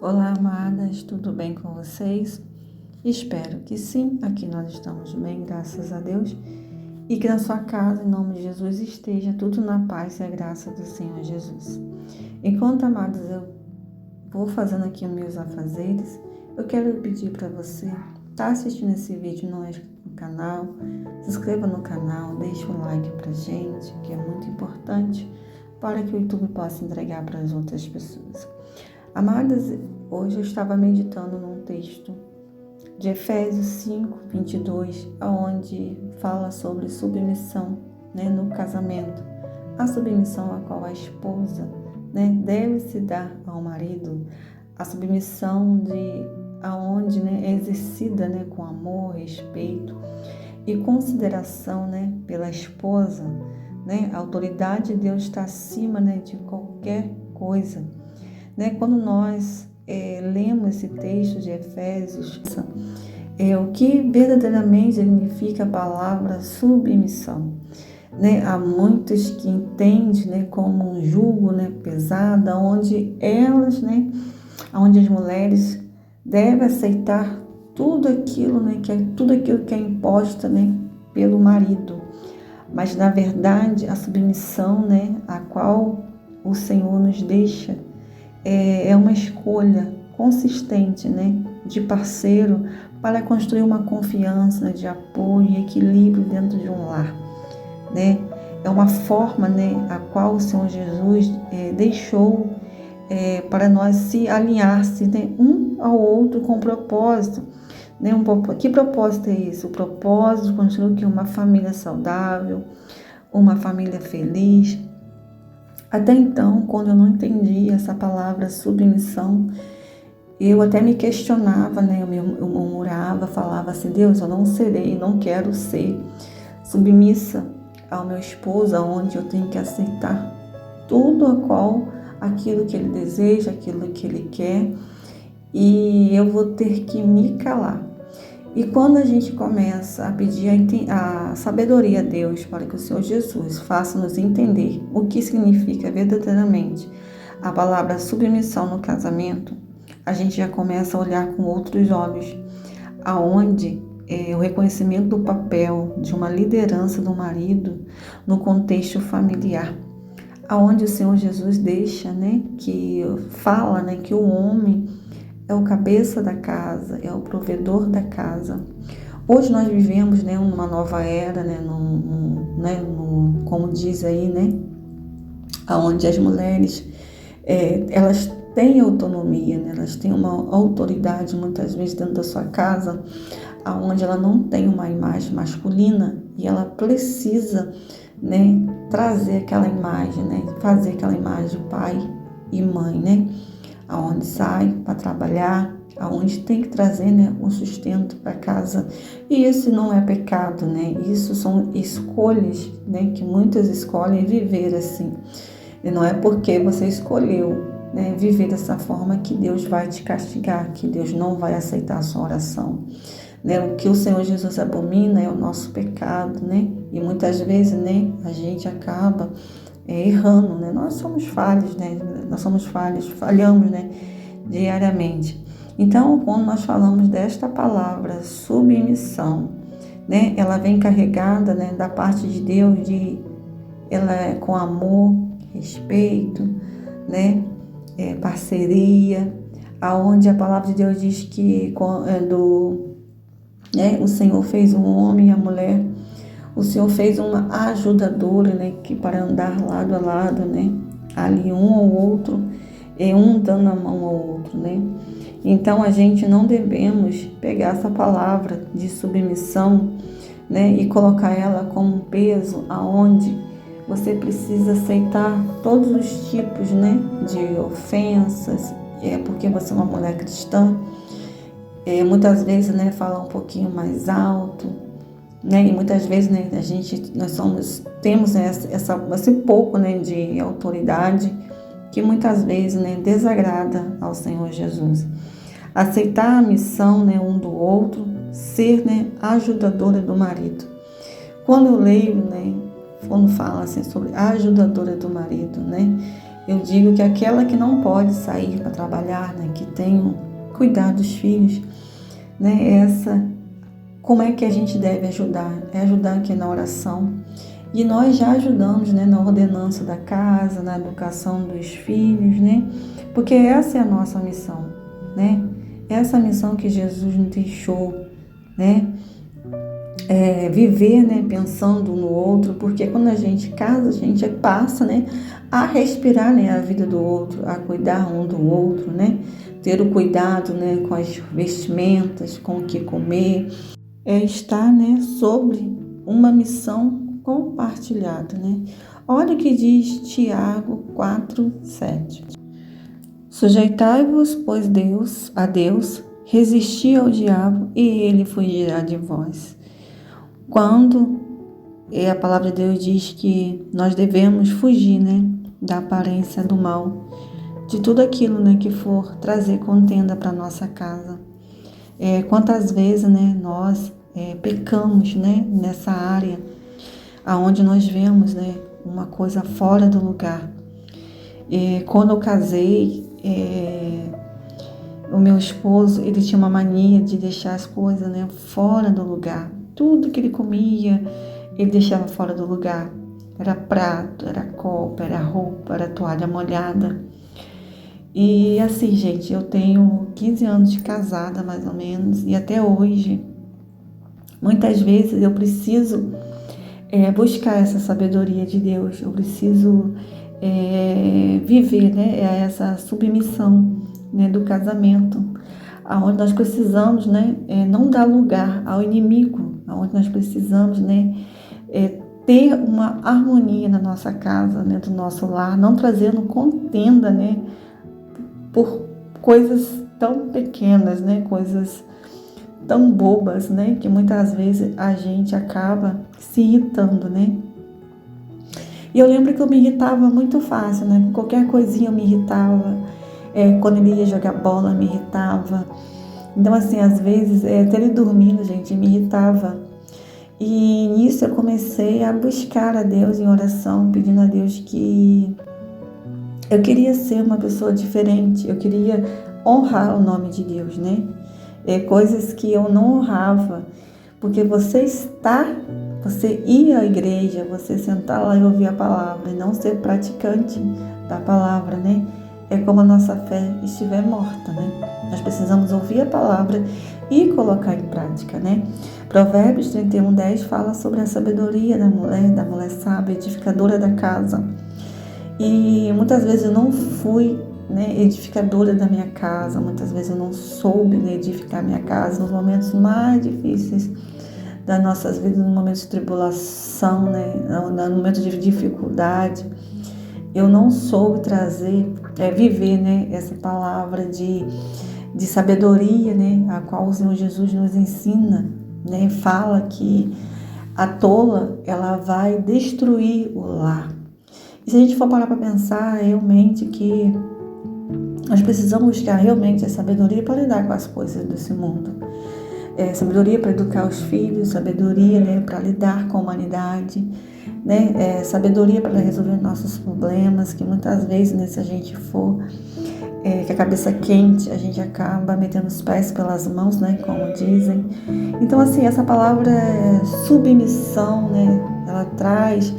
Olá, amadas, tudo bem com vocês? Espero que sim, aqui nós estamos bem, graças a Deus, e que na sua casa, em nome de Jesus, esteja tudo na paz e a graça do Senhor Jesus. Enquanto, amadas, eu vou fazendo aqui os meus afazeres, eu quero pedir para você, tá assistindo esse vídeo, não é inscrito no canal, se inscreva no canal, deixe um like pra gente, que é muito importante, para que o YouTube possa entregar para as outras pessoas. Amadas, hoje eu estava meditando num texto de Efésios 5, 22, onde fala sobre submissão, no casamento. A submissão a qual a esposa, deve se dar ao marido, a submissão aonde é exercida, com amor, respeito e consideração, pela esposa, A autoridade de Deus está acima, de qualquer coisa. Quando nós lemos esse texto de Efésios, o que verdadeiramente significa a palavra submissão. Há muitos que entendem como um jugo pesado, onde elas, onde as mulheres devem aceitar tudo aquilo, tudo aquilo que é imposto pelo marido. Mas, na verdade, a submissão a qual o Senhor nos deixa é uma escolha consistente, de parceiro para construir uma confiança, de apoio e equilíbrio dentro de um lar, É uma forma, a qual o Senhor Jesus deixou para nós se alinhar-se, um ao outro com propósito, Que propósito é esse? O propósito de construir uma família saudável, uma família feliz. Até então, quando eu não entendia essa palavra submissão, eu até me questionava, eu murmurava, falava assim: Deus, eu não serei, não quero ser submissa ao meu esposo, onde eu tenho que aceitar tudo aquilo que ele deseja, aquilo que ele quer, e eu vou ter que me calar. E quando a gente começa a pedir a sabedoria a Deus para que o Senhor Jesus faça-nos entender o que significa verdadeiramente a palavra submissão no casamento, a gente já começa a olhar com outros olhos, aonde o reconhecimento do papel de uma liderança do marido no contexto familiar, aonde o Senhor Jesus deixa, que fala, que o homem é o cabeça da casa, é o provedor da casa. Hoje nós vivemos, numa nova era, como diz aí, onde as mulheres, elas têm autonomia, elas têm uma autoridade muitas vezes dentro da sua casa, onde ela não tem uma imagem masculina e ela precisa, trazer aquela imagem, fazer aquela imagem de pai e mãe, aonde sai para trabalhar, aonde tem que trazer um sustento para casa. E isso não é pecado, Isso são escolhas, que muitas escolhem viver assim. E não é porque você escolheu, viver dessa forma que Deus vai te castigar, que Deus não vai aceitar a sua oração. O que o Senhor Jesus abomina é o nosso pecado, E muitas vezes, a gente acaba errando, Nós somos falhos, falhamos, diariamente. Então, quando nós falamos desta palavra submissão, ela vem carregada, da parte de Deus, ela é com amor, respeito, parceria, aonde a palavra de Deus diz que o Senhor fez um homem e a mulher. O Senhor fez uma ajudadora, que para andar lado a lado, ali um ao outro, um dando a mão ao outro, Então, a gente não devemos pegar essa palavra de submissão, e colocar ela como um peso aonde você precisa aceitar todos os tipos, de ofensas, porque você é uma mulher cristã, muitas vezes, fala um pouquinho mais alto, e muitas vezes, temos esse pouco, de autoridade que muitas vezes, desagrada ao Senhor Jesus. Aceitar a missão, um do outro, ser, ajudadora do marido. Quando eu leio, quando fala assim sobre a ajudadora do marido, Eu digo que aquela que não pode sair para trabalhar, né, que tem cuidar dos filhos, né, como é que a gente deve ajudar? É ajudar aqui na oração. E nós já ajudamos, né, na ordenança da casa, na educação dos filhos, né? Porque essa é a nossa missão, né? Essa missão que Jesus nos deixou, né? Viver, né, pensando no outro, porque quando a gente casa, a gente passa, né, a respirar, né, a vida do outro, a cuidar um do outro, né? Ter o cuidado, né, com as vestimentas, com o que comer, estar, né, sobre uma missão compartilhada, né? Olha o que diz Tiago 4:7. Sujeitai-vos, pois a Deus, resisti ao diabo e ele fugirá de vós. Quando a palavra de Deus diz que nós devemos fugir, né, da aparência do mal, de tudo aquilo, né, que for trazer contenda para nossa casa. Quantas vezes, né, nós pecamos, né, nessa área aonde nós vemos, né, uma coisa fora do lugar. Quando eu casei, o meu esposo, ele tinha uma mania de deixar as coisas, né, fora do lugar. Tudo que ele comia, ele deixava fora do lugar. Era prato, era copo, era roupa, era toalha molhada. E assim, gente, eu tenho 15 anos de casada, mais ou menos, e até hoje, muitas vezes eu preciso buscar essa sabedoria de Deus. Eu preciso viver, né, essa submissão, né, do casamento, aonde nós precisamos, né, não dar lugar ao inimigo, aonde nós precisamos, né, ter uma harmonia na nossa casa, né, do nosso lar, não trazendo contenda, né, por coisas tão pequenas, né, coisas tão bobas, né, que muitas vezes a gente acaba se irritando, né. E eu lembro que eu me irritava muito fácil, né, com qualquer coisinha eu me irritava, quando ele ia jogar bola, me irritava. Então, assim, às vezes, até ele dormindo, gente, me irritava. E nisso eu comecei a buscar a Deus em oração, pedindo a Deus que eu queria ser uma pessoa diferente, eu queria honrar o nome de Deus, né? Coisas que eu não honrava, porque você ir à igreja, você sentar lá e ouvir a palavra e não ser praticante da palavra, né? É como a nossa fé estiver morta, né? Nós precisamos ouvir a palavra e colocar em prática, né? Provérbios 31:10 fala sobre a sabedoria da mulher sábia, edificadora da casa. E muitas vezes eu não fui, né, edificadora da minha casa, muitas vezes eu não soube, né, edificar minha casa nos momentos mais difíceis das nossas vidas, no momento de tribulação, né, no momento de dificuldade. Eu não soube trazer, viver, né, essa palavra de sabedoria, né, a qual o Senhor Jesus nos ensina, né, fala que a tola, ela vai destruir o lar. E se a gente for parar para pensar realmente que nós precisamos buscar realmente a sabedoria para lidar com as coisas desse mundo. Sabedoria para educar os filhos, sabedoria, né, para lidar com a humanidade, né, sabedoria para resolver nossos problemas, que muitas vezes, né, se a gente for com a cabeça quente, a gente acaba metendo os pés pelas mãos, né, como dizem. Então, assim, essa palavra submissão, né, ela traz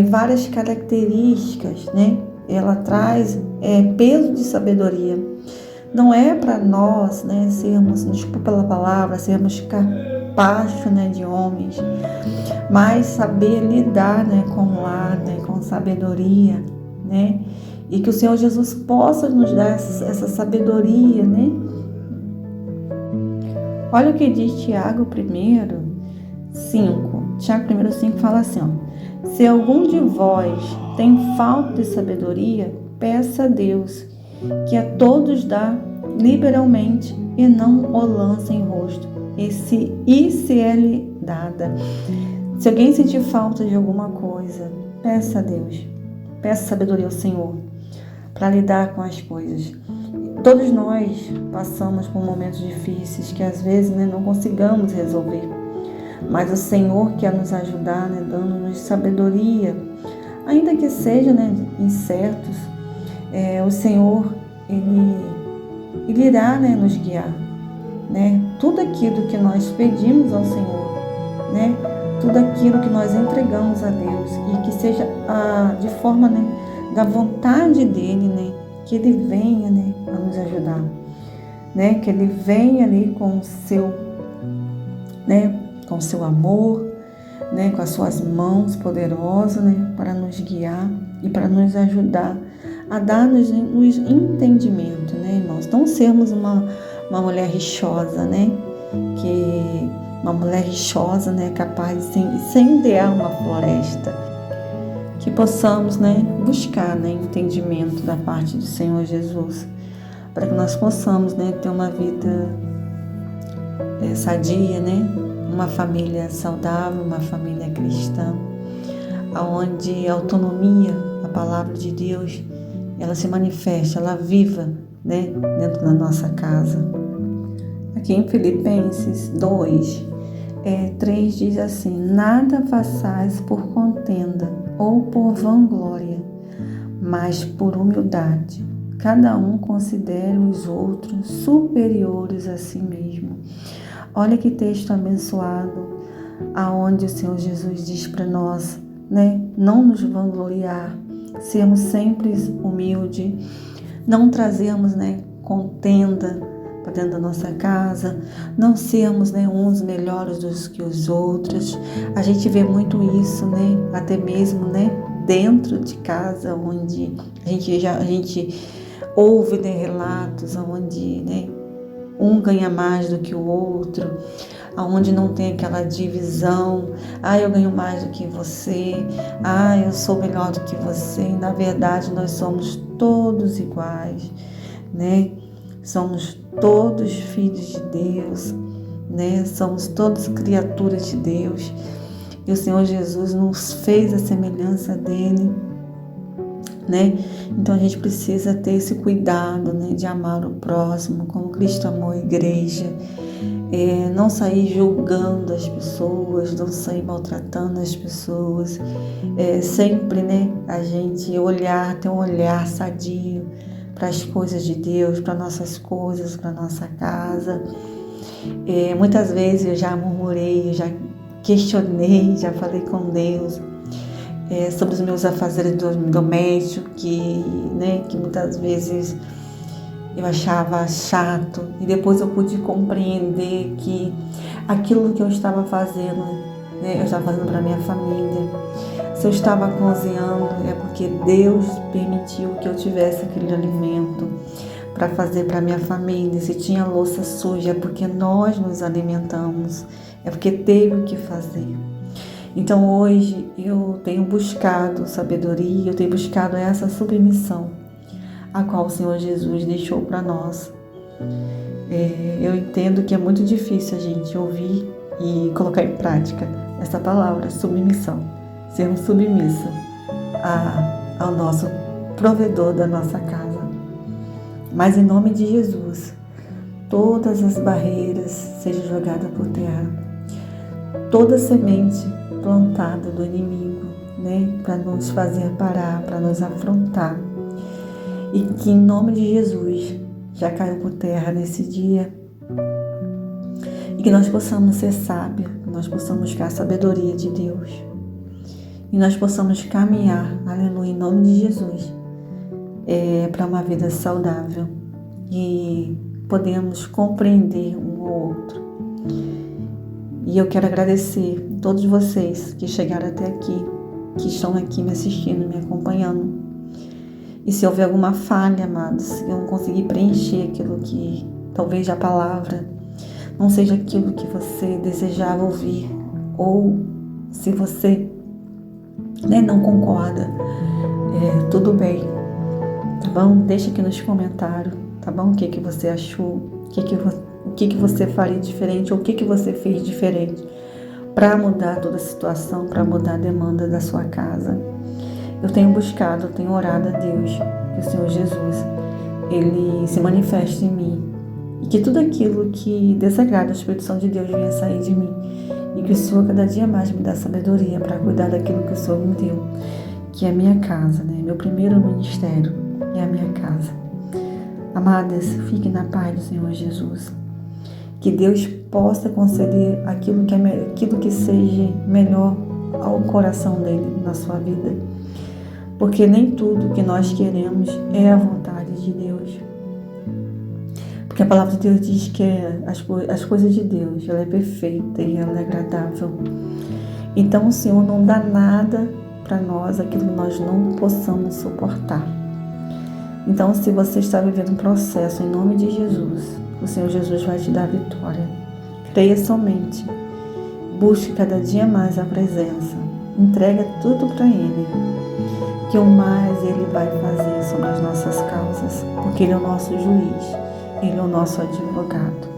várias características, né, ela traz peso de sabedoria. Não é para nós, né, sermos, desculpa pela palavra, sermos capacho, né, de homens, mas saber lidar, né, com o lar, né, com sabedoria, né, e que o Senhor Jesus possa nos dar essa sabedoria, né. Olha o que diz Tiago 1:5. Tiago 1:5 fala assim, ó: se algum de vós tem falta de sabedoria, peça a Deus, que a todos dá liberalmente e não o lança em rosto, e se é lhe dada. Se alguém sentir falta de alguma coisa, peça a Deus, peça sabedoria ao Senhor para lidar com as coisas. Todos nós passamos por momentos difíceis que às vezes, né, não consigamos resolver, mas o Senhor quer nos ajudar, né, dando-nos sabedoria ainda que seja, né, incertos, o Senhor, Ele irá, né, nos guiar, né? Tudo aquilo que nós pedimos ao Senhor, né? Tudo aquilo que nós entregamos a Deus e que seja de forma, né, da vontade dEle, né? Que Ele venha, né, a nos ajudar, né? Que Ele venha ali com o seu, né, com o seu amor, né, com as suas mãos poderosas, né, para nos guiar e para nos ajudar a dar-nos entendimento, né, irmãos? Não sermos uma mulher rixosa, né, uma mulher rixosa, né, capaz de incendiar uma floresta. Que possamos, né, buscar, né, entendimento da parte do Senhor Jesus, para que nós possamos, né, ter uma vida sadia, né, uma família saudável, uma família cristã, onde a autonomia, a palavra de Deus, ela se manifesta, ela viva, né, dentro da nossa casa. Aqui em Filipenses 2:3 diz assim: nada façais por contenda ou por vanglória, mas por humildade. Cada um considere os outros superiores a si mesmo. Olha que texto abençoado, aonde o Senhor Jesus diz para nós, né, não nos vangloriar, sermos sempre humildes, não trazermos, né, contenda para dentro da nossa casa, não sermos, né, uns melhores do que os outros. A gente vê muito isso, né, até mesmo, né, dentro de casa, onde a gente ouve, né, relatos onde, né, um ganha mais do que o outro, aonde não tem aquela divisão, eu ganho mais do que você, eu sou melhor do que você. E, na verdade, nós somos todos iguais, né? Somos todos filhos de Deus, né? Somos todos criaturas de Deus. E o Senhor Jesus nos fez a semelhança dele, né? Então a gente precisa ter esse cuidado, né, de amar o próximo como Cristo amou a igreja, não sair julgando as pessoas, não sair maltratando as pessoas, sempre, né, a gente ter um olhar sadio para as coisas de Deus, para nossas coisas, para nossa casa. Muitas vezes eu já murmurei, eu já questionei, já falei com Deus sobre os meus afazeres domésticos, que muitas vezes eu achava chato, e depois eu pude compreender que aquilo que eu estava fazendo, né, eu estava fazendo para minha família. Se eu estava cozinhando, é porque Deus permitiu que eu tivesse aquele alimento para fazer para minha família. Se tinha louça suja, é porque nós nos alimentamos, é porque teve o que fazer. Então hoje eu tenho buscado sabedoria, eu tenho buscado essa submissão a qual o Senhor Jesus deixou para nós. Eu entendo que é muito difícil a gente ouvir e colocar em prática essa palavra, submissão, sermos submissos ao nosso provedor da nossa casa. Mas em nome de Jesus, todas as barreiras sejam jogadas por terra, toda semente plantada do inimigo, né, para nos fazer parar, para nos afrontar, e que em nome de Jesus já caiu por terra nesse dia, e que nós possamos ser sábios, que nós possamos buscar a sabedoria de Deus, e nós possamos caminhar, aleluia, em nome de Jesus, para uma vida saudável, e podemos compreender um ao outro. E eu quero agradecer a todos vocês que chegaram até aqui, que estão aqui me assistindo, me acompanhando. E se houver alguma falha, amados, se eu não conseguir preencher aquilo que talvez a palavra não seja aquilo que você desejava ouvir, ou se você, né, não concorda, tudo bem, tá bom? Deixa aqui nos comentários, tá bom? O que você achou, o que você faria diferente, ou o que você fez diferente para mudar toda a situação, para mudar a demanda da sua casa. Eu tenho buscado, eu tenho orado a Deus, que o Senhor Jesus, Ele se manifeste em mim, e que tudo aquilo que desagrada a Espírito Santo de Deus venha sair de mim, e que o Senhor cada dia mais me dá sabedoria para cuidar daquilo que o Senhor me deu, que é a minha casa, né? Meu primeiro ministério é a minha casa. Amadas, fiquem na paz do Senhor Jesus. Que Deus possa conceder aquilo que seja melhor ao coração dele na sua vida. Porque nem tudo que nós queremos é a vontade de Deus. Porque a palavra de Deus diz que as coisas de Deus, ela é perfeita e ela é agradável. Então o Senhor não dá nada para nós, aquilo que nós não possamos suportar. Então, se você está vivendo um processo, em nome de Jesus, o Senhor Jesus vai te dar vitória. Creia somente. Busque cada dia mais a presença. Entrega tudo para Ele, que o mais Ele vai fazer sobre as nossas causas, porque Ele é o nosso juiz, Ele é o nosso advogado.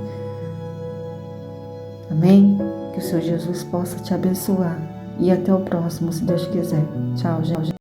Amém? Que o Senhor Jesus possa te abençoar. E até o próximo, se Deus quiser. Tchau, gente.